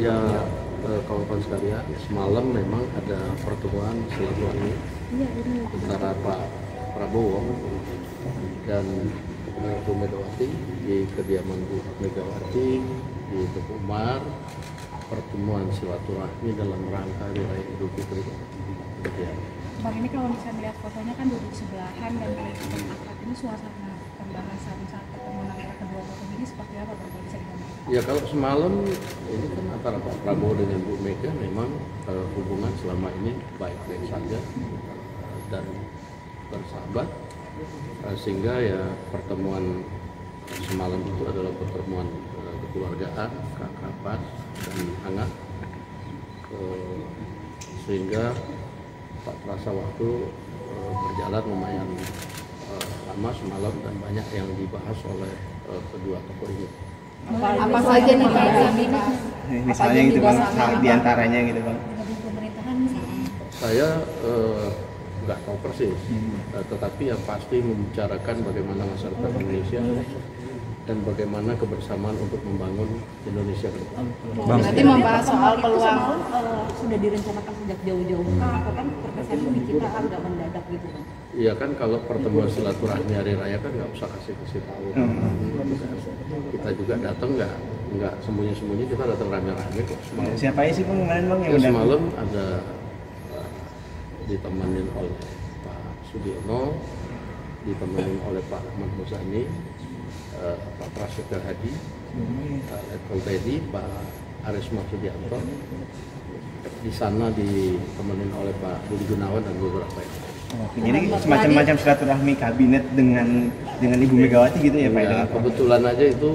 Ya, kawan-kawan sekalian, semalam memang ada pertemuan silaturahmi antara Pak Prabowo dan Bu Megawati di kediaman Bu Megawati di Teguh Umar. Pertemuan silaturahmi dalam rangka Hari Raya Idul Fitri. Ya. Bang, ini kalau bisa melihat fotonya kan duduk sebelahan dan kelihatan akrab, ini suasana pembahasan saat pertemuan antara kedua tokoh ini seperti apa, Bang? Kalau bisa digambarkan? Ya, kalau semalam ini kan antara Pak Prabowo dengan Bu Mega memang hubungan selama ini baik-baik saja dan bersahabat, sehingga ya pertemuan semalam itu adalah pertemuan kekeluargaan, keakraban dan hangat, sehingga tak terasa waktu berjalan lumayan lama semalam dan banyak yang dibahas oleh kedua tokoh ini. Apa saja nih Pak? Misalnya gitu Bang, diantaranya gitu Bang. Saya nggak tahu persis, tetapi yang pasti membicarakan bagaimana masyarakat Indonesia dan bagaimana kebersamaan untuk membangun Indonesia ke depan. Berarti membahas soal peluang Sudah direncanakan sejak jauh-jauh atau kan terkesan di kita agak mendadak gitu, Bang? Iya kan, kalau pertemuan silaturahmi hari raya kan nggak usah kasih tahu. Kita juga datang nggak sembunyi-sembunyi, kita datang rame-rame kok. Siapa aja sih Bang kemarin Bang yang Ya, udah? semalam ada ditemenin oleh Pak Sudiono, ditemenin oleh Pak Ahmad Muzani, Pak Prasetyo Hadi, Letkol Teddy, Pak Aris Marsudianto. Di sana ditemenin oleh Pak Budi Gunawan dan beberapa yang lain. Jadi semacam silaturahmi kabinet dengan Ibu Megawati gitu ya Pak? Ya, kebetulan aja itu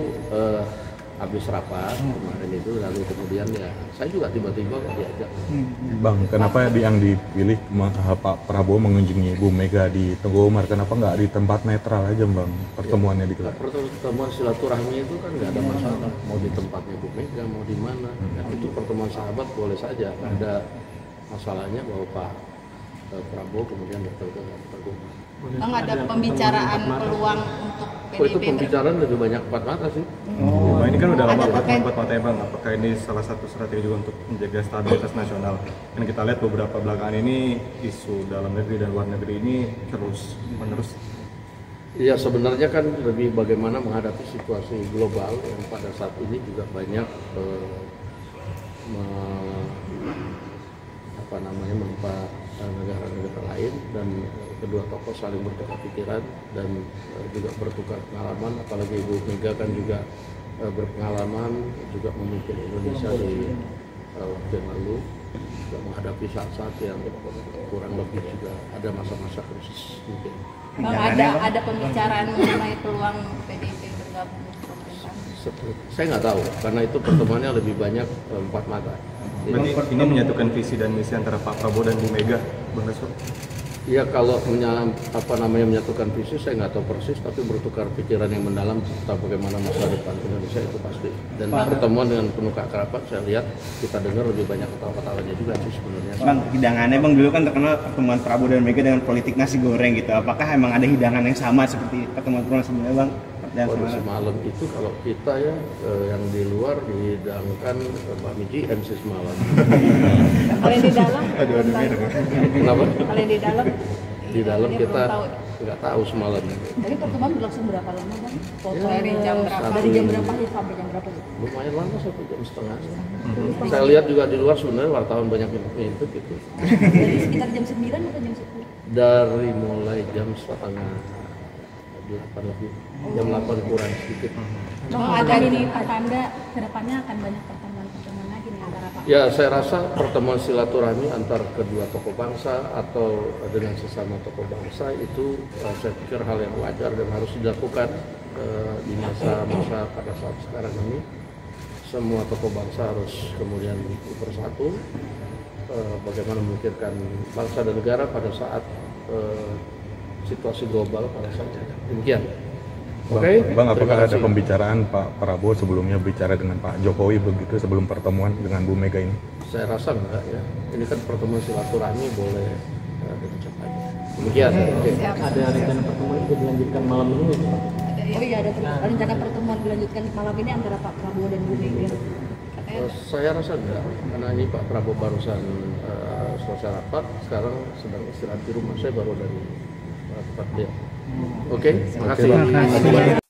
habis rapat kemarin itu, lalu kemudian ya saya juga tiba-tiba diajak. Bang, kenapa yang dipilih Pak Prabowo mengunjungi Bu Mega di Teguh Umar? Kenapa nggak di tempat netral aja Bang pertemuannya digelar? Pertemuan silaturahmi itu kan nggak ada masalah, mau di tempatnya Bu Mega, mau di mana. Ya, itu pertemuan sahabat boleh saja, nggak ada masalahnya bahwa Pak Prabowo kemudian datang ke Teguh Umar. Bang, ada pembicaraan peluang untuk Itu PDIP pembicaraan lebih banyak empat mata sih. Bang, ini kan udah lama Ada terkait- buat matanya Bang, apakah ini salah satu strategi juga untuk menjaga stabilitas nasional? Dan kita lihat beberapa belakangan ini isu dalam negeri dan luar negeri ini terus menerus. Iya, sebenarnya kan lebih bagaimana menghadapi situasi global yang pada saat ini juga banyak menimpa negara-negara lain, dan kedua tokoh saling bertukar pikiran dan juga bertukar pengalaman. Apalagi Ibu Mega kan juga berpengalaman juga memimpin Indonesia di waktu yang lalu, juga menghadapi saat-saat yang kurang lebih juga ada masa-masa krisis mungkin. Bang, ada pembicaraan mengenai peluang PDIP bergabung ke pemerintahan? Saya nggak tahu, karena itu pertemuannya lebih banyak empat mata. Berarti ini menyatukan visi dan misi antara Pak Prabowo dan Bu Mega, Bang Dasko? Ya, kalau menyatukan visi saya nggak tahu persis, tapi bertukar pikiran yang mendalam tentang bagaimana masa depan Indonesia itu pasti. Dan pertemuan dengan penuh keakraban, saya lihat kita dengar lebih banyak ketawa-ketawanya juga sih sebenarnya. Bang, hidangannya Bang dulu kan terkenal pertemuan Prabowo dan Mega dengan politik nasi goreng gitu. Apakah emang ada hidangan yang sama seperti pertemuan sebelumnya Bang? Dan Pada semalam itu kalau kita ya yang di luar dihidangkan bakmi MC semalam. Kalau yang di dalam, Kenapa? kalau yang di dalam, Di dalam ini kita belum tahu. nggak tahu semalam. Jadi pertemuan berlangsung berapa lama, Bang? Foto Dari jam berapa? Dari jam berapa sampai jam berapa? Lumayan lama, 1,5 jam. Saya lihat juga di luar sebenarnya wartawan banyak yang ngintip gitu. Dari sekitar jam 9 atau jam 10? Dari mulai jam setengah 8 lebih, jam 8 kurang sedikit. Bang, ada ini pertanda kedepannya akan banyak pertemuan lagi nih antara Pak. Ya, saya rasa pertemuan silaturahmi antar kedua tokoh bangsa atau dengan sesama tokoh bangsa itu saya pikir hal yang wajar dan harus dilakukan di masa-masa pada saat sekarang ini. Semua tokoh bangsa harus kemudian bersatu, bagaimana memikirkan bangsa dan negara pada saat situasi global pada saat ini. Demikian. Oke. Bang, apakah terima ada kasih. pembicaraan Pak Prabowo sebelumnya bicara dengan Pak Jokowi begitu sebelum pertemuan dengan Bu Mega ini? Saya rasa enggak ya. Ini kan pertemuan silaturahmi, boleh dengan cepat. Demikian. Oke. Ada rencana pertemuan itu dilanjutkan malam ini? Oh iya, ada rencana pertemuan dilanjutkan malam ini antara Pak Prabowo dan Bu Mega. Katanya Saya rasa enggak, karena ini Pak Prabowo barusan selesai rapat, sekarang sedang istirahat di rumah. Saya baru dari tempat dia. Oke, terima kasih.